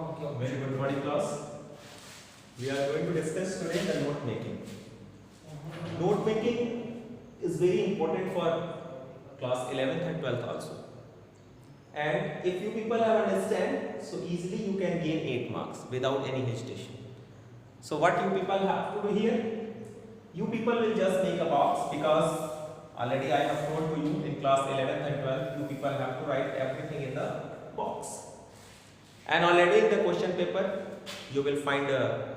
Very good morning, class. We are going to discuss today the note making. Note making is very important for class 11th and 12th also. And if you people have understand, so easily you can gain 8 marks without any hesitation. So what you people have to do here? You people will just make a box, because already I have told to you in class 11th and 12th, you people have to write everything in the box. And already in the question paper, you will find a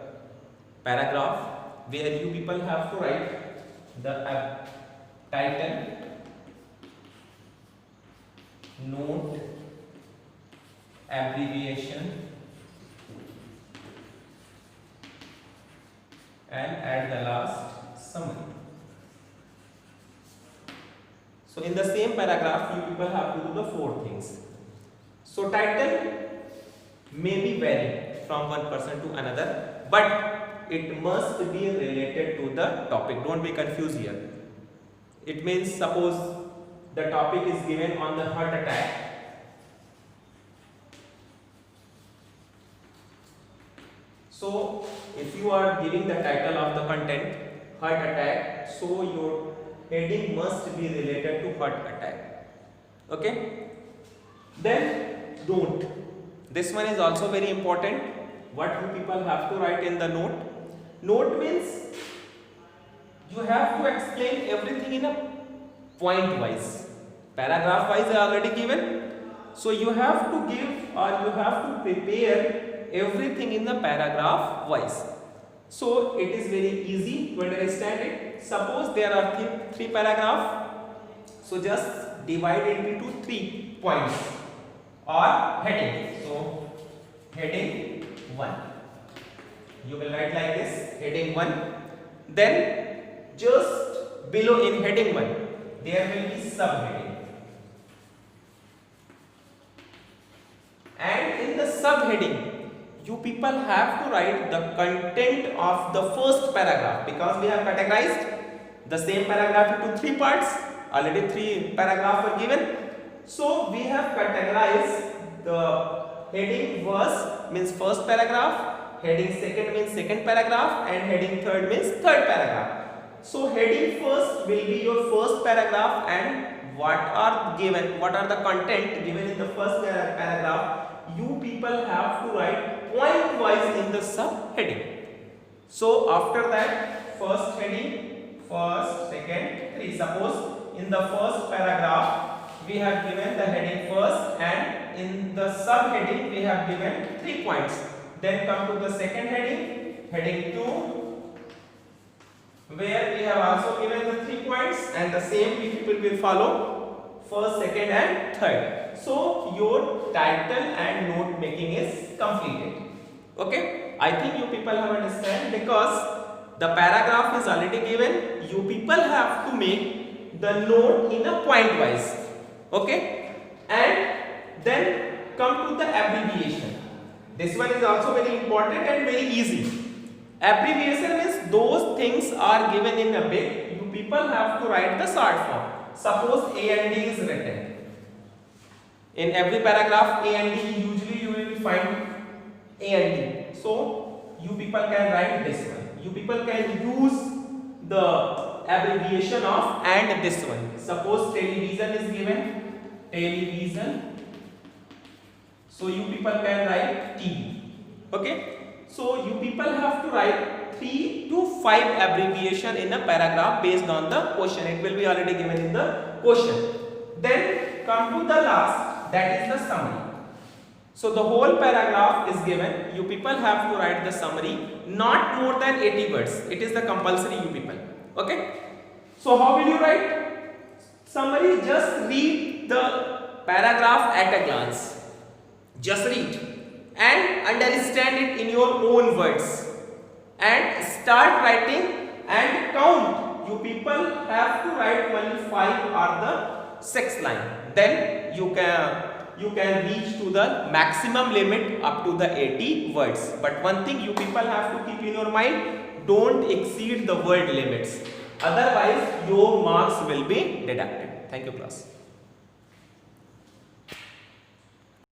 paragraph where you people have to write the title, note, abbreviation, and at the last, summary. So in the same paragraph, you people have to do the 4 things. So title may be vary from one person to another, but it must be related to the topic. Don't be confused here. It means, suppose the topic is given on the heart attack. So if you are giving the title of the content heart attack, so your heading must be related to heart attack. Okay? Then don't. This one is also very important. What you people have to write in the note? Note means you have to explain everything in a point wise. Paragraph wise is already given. So you have to give, or you have to prepare everything in the paragraph wise. So it is very easy to understand it. Suppose there are 3 paragraphs. So just divide it into 3 points or heading. So heading 1, you will write like this, heading 1. Then just below in heading 1 there will be subheading, and in the subheading you people have to write the content of the first paragraph, because we have categorized the same paragraph into 3 parts. Already 3 paragraphs were given. So we have categorized the heading verse means first paragraph, heading second means second paragraph, and heading third means third paragraph. So heading first will be your first paragraph, and what are the content given in the first paragraph, you people have to write point wise in the subheading. So after that, first heading, first, second, 3. Suppose in the first paragraph we have given the heading first, and in the subheading we have given 3 points. Then come to the second heading, heading 2, where we have also given the 3 points, and the same people will follow first, second, and third. So your title and note making is completed. Okay, I think you people have understand, because the paragraph is already given. You people have to make the note in a point wise. Okay, and then come to the abbreviation. This one is also very important and very easy. Abbreviation means those things are given in a big, you people have to write the short form. Suppose A and D is written. In every paragraph A and D, usually you will find A and D. So you people can write this one. You people can use the abbreviation of and this one. Suppose television is given, television. So you people can write TV. Okay. So you people have to write 3 to 5 abbreviation in a paragraph based on the question. It will be already given in the question. Then come to the last, that is the summary. So the whole paragraph is given. You people have to write the summary, not more than 80 words. It is the compulsory, you people. Okay. So how will you write summary? Just read the paragraph at a glance. Just read and understand it in your own words, and start writing and count. You people have to write only 5 or the 6 line. Then you can reach to the maximum limit up to the 80 words. But one thing you people have to keep in your mind, don't exceed the word limits. Otherwise your marks will be deducted. Thank you, class.